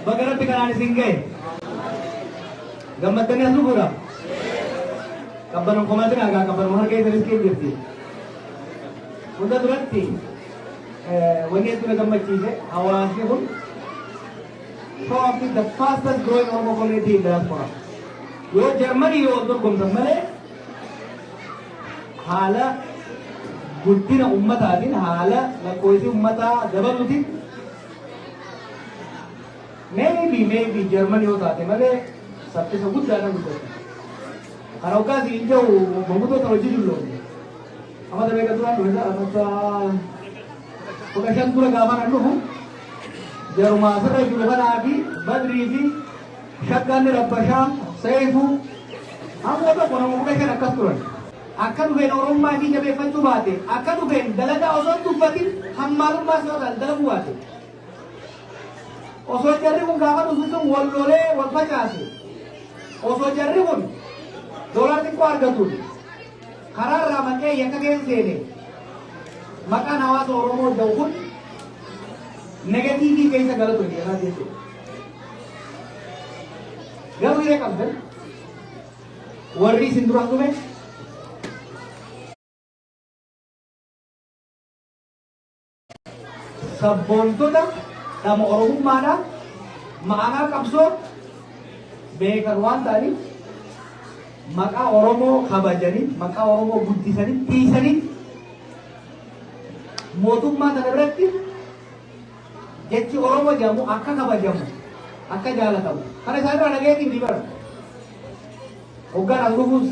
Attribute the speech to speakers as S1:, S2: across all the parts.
S1: Bagaimana pikiran singgah? Gambarnya asal pura. Kabar komentar agak kabar mahal kayak dari sekian gitu. Udah berarti, wanita itu gambar cize, awalnya pun probably the fastest growing Oromo community in diaspora. Yo Germany yo untuk kumsamale, hala guddina ummata adin hala lakoisi ummata dabalutin. Maybe Germany होता है मगर सबसे सब कुछ जाना होता है अरोका सींजो बहुत तो तवज्जो जुल लोग हमारे में कतुरा नोज़ा अमसा पकड़न पूरा गावन अंडो हूँ जरूमा सर जुलहन आदि बद्रीजी शक्काने रब्बशाम सैफु हम वो तो कोना मुकदे के रखा तुरंत अक्कल वेन और उम्मा की जब एक फंचू बाते अक्कल वेन दलगा औसत तुपति हम मालूम बात होता दलग हुआ थे Oso jarri kun gaafa dhufuusun wal lolee wal facaase osoo jarri kun doolaar xiqqoo argatuun karaa irraa maqee yakka keessa seene maqaan hawaasa Oromoo ta'u kun negatiivii keessa galatu jedhaa jechuudha. Garuu hiree qabdan warri isin duraan dhume sabboontota nama Oromummaadhaan maqaa qabsoo beekan waan ta'aniif maqaa Oromoo kabajanii maqaa Oromoo guddisanii tiisanii mootummaa kana biratti jechi Oromoo jedhamu akka kabajamu akka jaalatamu kana isaan irraa dhagayeetiin ni bara hoggaan as dhufuus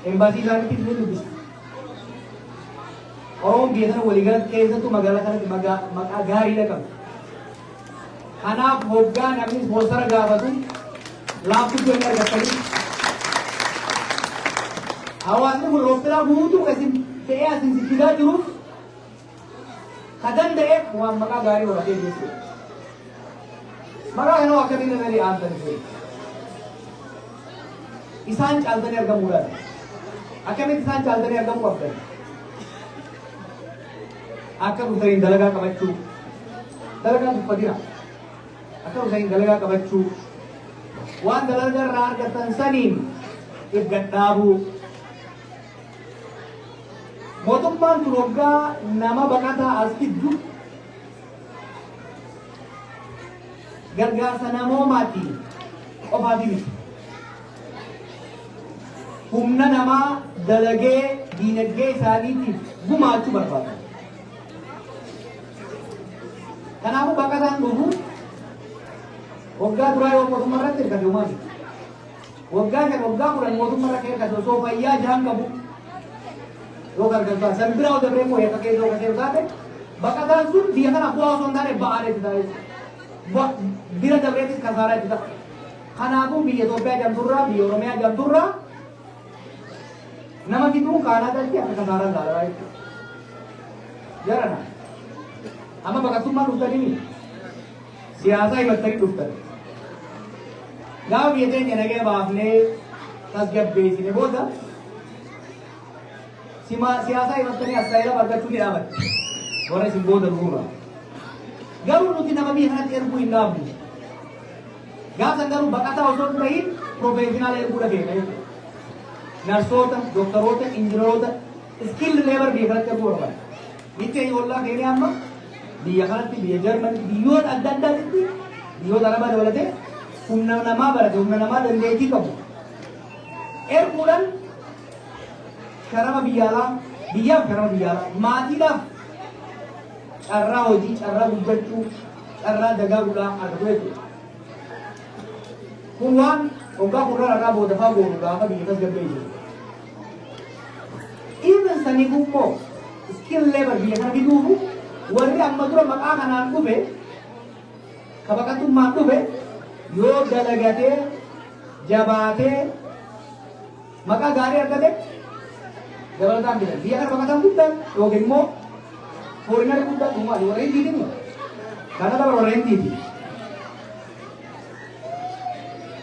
S1: embaasii isaaniitti ni dubbisa Oromoon biyya sana waliigalatti keessattuu magaalaa kanatti maqaa gaariidha qabu. Kanaaf hoggaa namni ispoonsara gaafatu laaftuu jennee argatanii hawaasni kun roobbilaa guutuu isin ta'ee asin sibiilaa jiruuf ka danda'eef waan maqaa gaarii horatee jechuudha. Maqaa kanoo akkamiin namni aantan ture isaan caaltanii argamuudhaan akkamitti isaan caaltanii argamuu qabdan akka dhufanii dalagaa qabachuu dalagaa tuffatina. Akka usain dalagaa qabachuu waan dalagaa irraa argatan saniin eeggadhaabu mootummaan kun hoggaa nama baqataa as fiddu gargaarsa namoomaatiin qofaatii miti humna namaa dalagee diinagdee isaaniitiif gumaachuu barbaada kanaafuu baqataan dhufu waggaa duraa yoo mootummaa irratti hirkate uumaati. Waggaa kudhan mootummaa irratti hirkate osoo fayyaa jahan qabu yoo gargaarsa san bira yoo dabree moo yakka keessa yoo kasee taate baqataan sun biyya kana bu'aa osoo hin taane ba'aa itti taa'e bira dabreetis kasaaraa itti ta'a. Kanaafuu biyya Itoophiyaa jamturraa biyya Oromiyaa jamturraa nama fixuu kaanaa galti akka kasaaraa ilaalaa jechuudha. Jarana amma baqattummaa dhuftanii siyaasaa himattanii dhuftan. Gaafa biyya keenya nagee baafnee tasgabbeessine booda siyaasaa himattanii astaayila argachuu ni dhaabatte. Warra isin booda dhufuurra. Garuu nuti nama biyya kanatti erguu hin dhaabnu. Gaafa garuu baqataa osoo hin ta'iin profeeshinaala erguudha keenya jechuudha. Narsoota, dooktaroota, injineroota, iskiilli leebar biyya kanatti erguu barbaada. Nitti ollaa keenya amma biyya kanatti biyya Jarmanii biyyoota adda addaatti biyyoota arabaa dabalatee humna namaa barate humna namaa dandeettii qabu erguudhaan karama biyyaalaa biyyaaf karama biyyaalaa maatiidhaaf carraa hojii carraa guddachuu carraa dagaaguudhaa argatu jechuudha. Kun waan waggaa kurraa irraa boodafaa goonu gaafa biyya tasgabbeessu. Even sanii immoo skill level biyya kana fiduufu warri amma dura maqaa kanaan dhufe ka baqatummaan dhufe yoo dalagatee jabaatee maqaa gaarii argate dabalataan bitan biyya kana baqataan guddaan yookiin immoo fooriinari guddaan uumaati warra hindiitiin kana dabala warra hindiiti.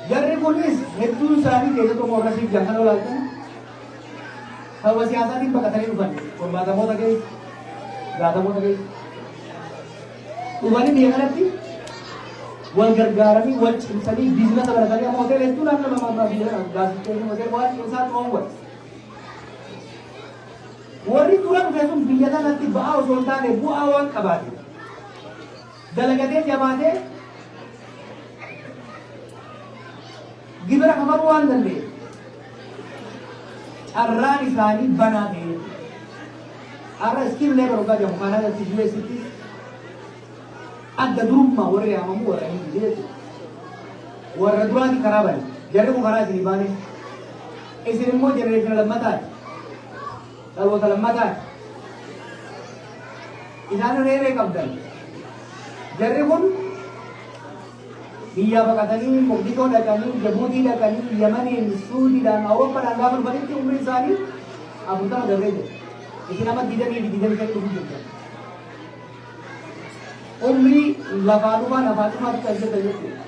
S1: Jarri kunis hedduun isaanii keessattuu moorrasiif jankan olaaltan sababa siyaasaatiin baqatanii dhufan qormaatamoota keessa gaatamoota keessa dhufanii biyya kanatti wal gargaaranii wal cimsanii biizinasa baratanii amma hoteela hedduu naannoo namaa gaazexeessanii hoteela waan cimsaa xoonwal. Warri turan dhufee sun biyya kanatti ba'aa osoo hin taane bu'aa waan qabaate dalagatee jabaatee gibira kafaruu waan danda'e carraan isaanii banaa ta'e har'a iskiil leebar ogaa jedhamu kanaa irratti UST adda durummaa warra yaamamu warra hin jechuudha. Warra duraati karaa bane jarri kun karaa isinii baane isin immoo jenereeshina lammataati dhaloota lammataati isaan reeree qabdan jarri kun biyya baqatanii Moqdishoo dhaqanii Jabuutii dhaqanii Yamaniin Suudiidhaan Awurooppaadhaan gaafa dhufanitti umriin isaanii 40 darbee jira. Isin amma 20 fi 25 dhufuu jirtan. Umrii lafaa dhumaatti kan jirtan jechuudha.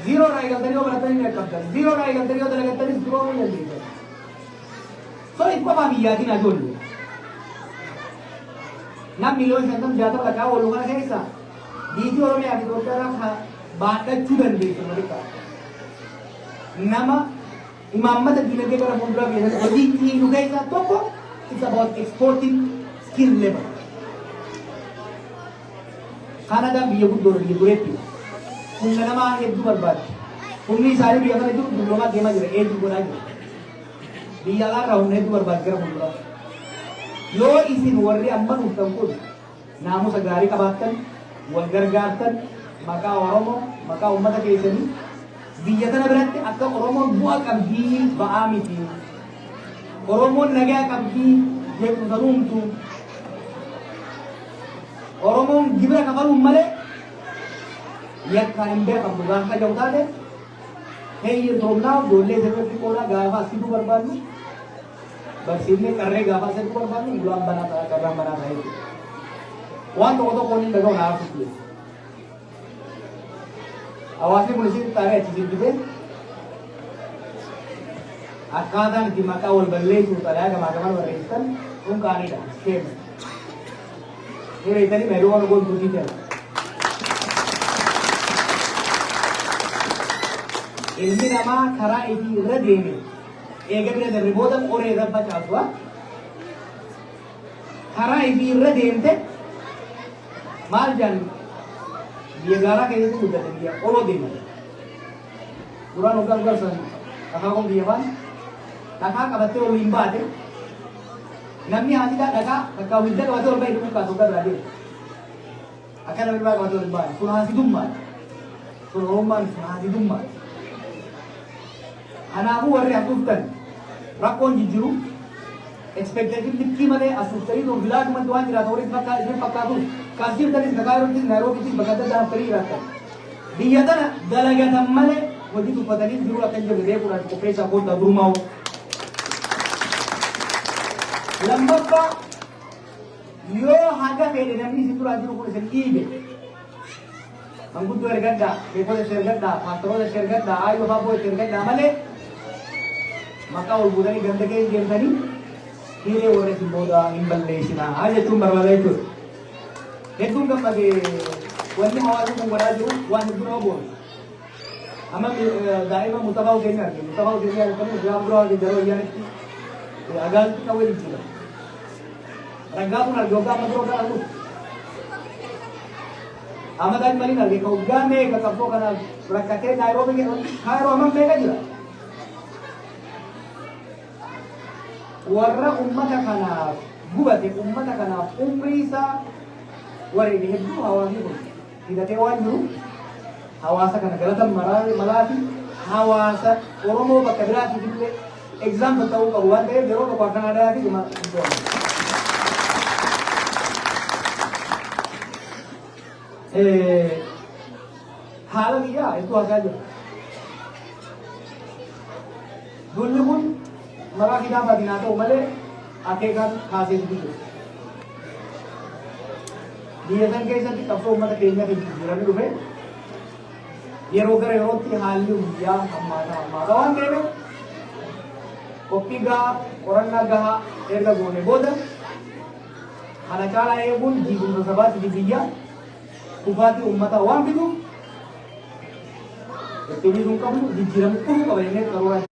S1: Zero irraa eegaltanii yoo baratanii ni qabdan. Zero irraa eegaltanii yoo dalagattanis duroo ni dandeessan. So itti qofaa biyyaatiin ajoollee. Nam miliyoona 50 lakkaa oolu kana keessa diitii Oromiyaa fi Itoophiyaa baadhachuu dandeessu Ameerikaa. Nama imaammata dinagdee gara fuulduraa keessatti hojii hiinu keessaa tokko it's about exporting skill labor. Kanadaan biyya guddoo biyya dureetti humna namaa hedduu barbaadde. Humni isaanii biyya kana jiru dulloomaa deemaa jira hedduu godhaa jira. Biyya alaarraa humna hedduu barbaadde gara fuulduraa. Yoo isin warri amma dhuftan kun naamusa gaarii qabaattan wal gargaartan maqaa Oromoo maqaa uummata keessanii biyya kana biratti akka Oromoon bu'aa qabdii ba'aa miti. Oromoon nagaa qabdii jechuudha rumtu. Oromoon gibira kafaluun malee yakkaan hin beekamtu gaafa jiru taate heeyyirtoomnaa ijoollee sirriitti qoodhaa gaafa asii barbaadnu barsiifnee qarree gaafa asii barbaadnu gulaan banaa ta'a qarraan banaa ta'a jechuudha. Waan tokko tokko inni dhaga'u naaf tuqee. Hawaasni kun isin taaree achi jibbitee akkaataan itti maqaa wal balleessuu xalayaa gamaa gamaa barreessitan kun qaaniidha. Keessa. Hireetanii meedoo waan goontuu jira. Ilmi namaa karaa itti irra deeme eega bira darbe booda qoree irra facaasu karaa itti irra deemte maal jaan biyya gaaraa keessatti guddate biyya oloo deema. Duraan hoggaan garsan dhakaa kun biyya baan dhakaa qabattee ol hin baate namni haatiidhaa dhakaa hidda qabatee ol ba'e dhumuun kaasuu irraa deema. Akka namni baa qabatee ol hin baane sun haasidummaadha. Sun orommaan sun haasidummaadha. Kanaafuu warri hafuuftan rakkoon jijjiiru expectation likkii malee asuuftanii sun bilaashumatti waan jiraatu warri isin fakkaatu kaasiftanis Nagaayiroottis Naayiroobiittis bakka adda addaa haftanii jiraatan. Biyya tana dalagatan malee hojii tuffatanii jiruu akka hin jirre beekuudhaan qopheessaa koottaa durmaa'u. Lammaffaa yoo haga fedhe namni isin duraa jiru kun isin dhiibe manguddoo ergaddaa, beekota isin ergaddaa, paastoroota isin ergaddaa, aayyoo faaboo isin ergaddaa malee maqaa ol buutanii ganda kee deemtanii hiree warra isin booda hin balleessinaa haa jechuun barbaada jechuudha. Hedduun gammadee wanni hawaasni kun godhaa jiru waan hedduu nama boonu. Amma daa'ima Mustafaa Hussein arge. Mustafaa Hussein argamu gaafa duraa jaroo ayyaanatti agaasitti qawwee jijjiira. Raggaa kun arge waggaa amma duroo kana dhufu. Amma daa'ima maliin arge ka waggaa meeqa qabsoo kana rakkatee Naayiroobii Kaayiroo amma meeqa jira. Warra ummata kanaaf gubate ummata kanaaf umrii isaa wareege hedduu hawaasni kun hidhatee waan jiru hawaasa kana galata malaafi hawaasa Oromoo bakka biraatiif illee example ta'uu qabu waan ta'eef yeroo tokko akka naadaati dhuma haala biyyaa hedduu haasaa jira. Dulli kun maraa kitaabaatiin haa ta'u malee akeekaan kaasee jiru. Biyya san keessatti qabsoo uummata keenyaatiin jijjiiramee dhufe yeroo gara yerootti haalli guyyaa hammaata waan ta'eef qophii gahaa qorannaa gahaa erga goone booda kana caalaa eeguun diigumsa sabaatti biyya kufaatii uummataa waan fiduuf Ini suka pun dijiram pun kau ini kalau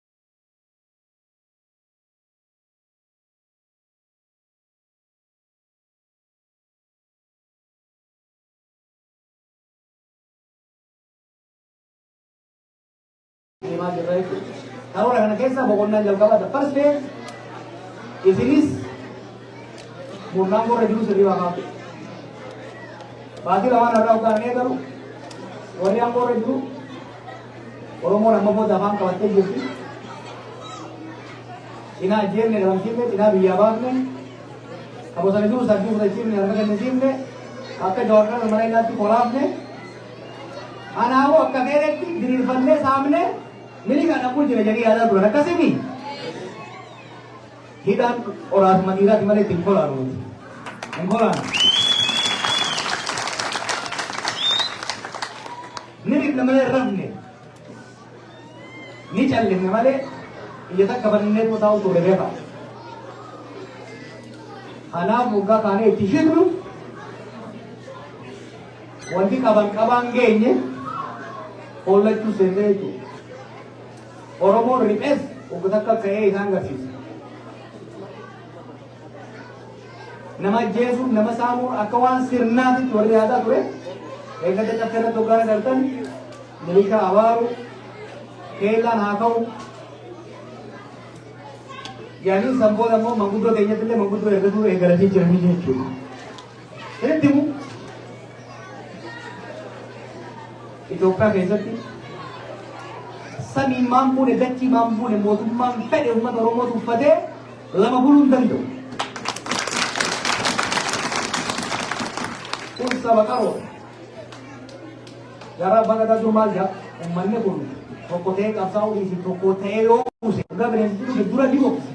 S1: kalau orang kisah pokoknya jauh kau ada first phase isinis murnam ko rajulu sedi waka baati lawan ada ukarne karu wariam ko rajulu oromo nama ko dafan kawate buki ina jeel ne dalam kim ne ina biyabab ne kabo sare dulu saju rajim ne arga ne jim ne akka jorna mana ilati kolab ne ana wo akka mere diril fanne samne मिली का ना पूछ जगह आधा बुरा कैसे भी हिदान और आसमानीरा तुम्हारे तिंको ला रहे हैं तिंको ला निरिक नमले रंग ने नीचल लेने वाले ये तक कबरने को ताऊ तोड़े गया खाना मुग्गा खाने इतिश्य करूं वंदी कबांगे इन्हें ओल्ड टू सेंडे टू Oromo ribes ukutaka kaya isang gasis. Nama Jesu nama Samu akawan sirnati tuwari ada tuwe. Eka te tapera tokara daltan Melika awaru kela nakau. Yani samboda mo mangudo kenya tele mangudo eka tu eka rasi jerni jechu. Ini timu. Itu apa kesati? Sami mampu ne dacci mampu ne mootummaan fedhe uummata Oromoo tuffatee lama buluu hin danda'u. Kun saba qaroodha. Gara abbaan gadaa jiru maal jedha uummanni kun tokko ta'ee qabsaa'uu dhiisi tokko ta'ee yoo kuuse waggaa bineensi dura ni boqse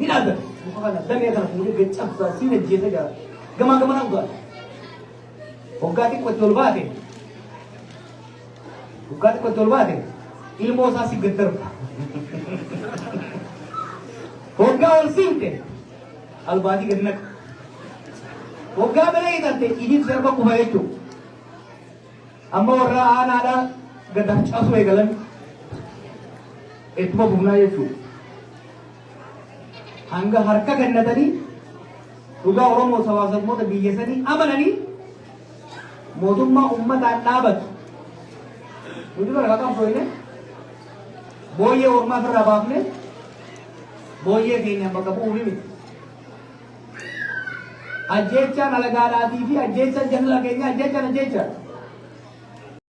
S1: ni dhaabbata. Muka kana damee kana fuudhee gaccabsaa siin ajjeese jira gamaa gamana ugaadha. Waggaa xiqqootti ol baate waggaa xiqqootti ol baate ilmu sasi geter. Hoga or sinte albadi genak. Hoga bela idante ini serba kubaye tu. Amma orra anada gadah chasu egalan. Etma bumna yesu. Hanga harka ganna tadi. Hoga Oromo sawasat mo tabi yesani amanani. Modumma ummat adabat. Mujhe to lagata hum soine. Boye orma फिर अब आपने बोये कहीं हम कब उड़ी में अजेचा न लगा रहा थी अजेचा जन लगेंगे अजेचा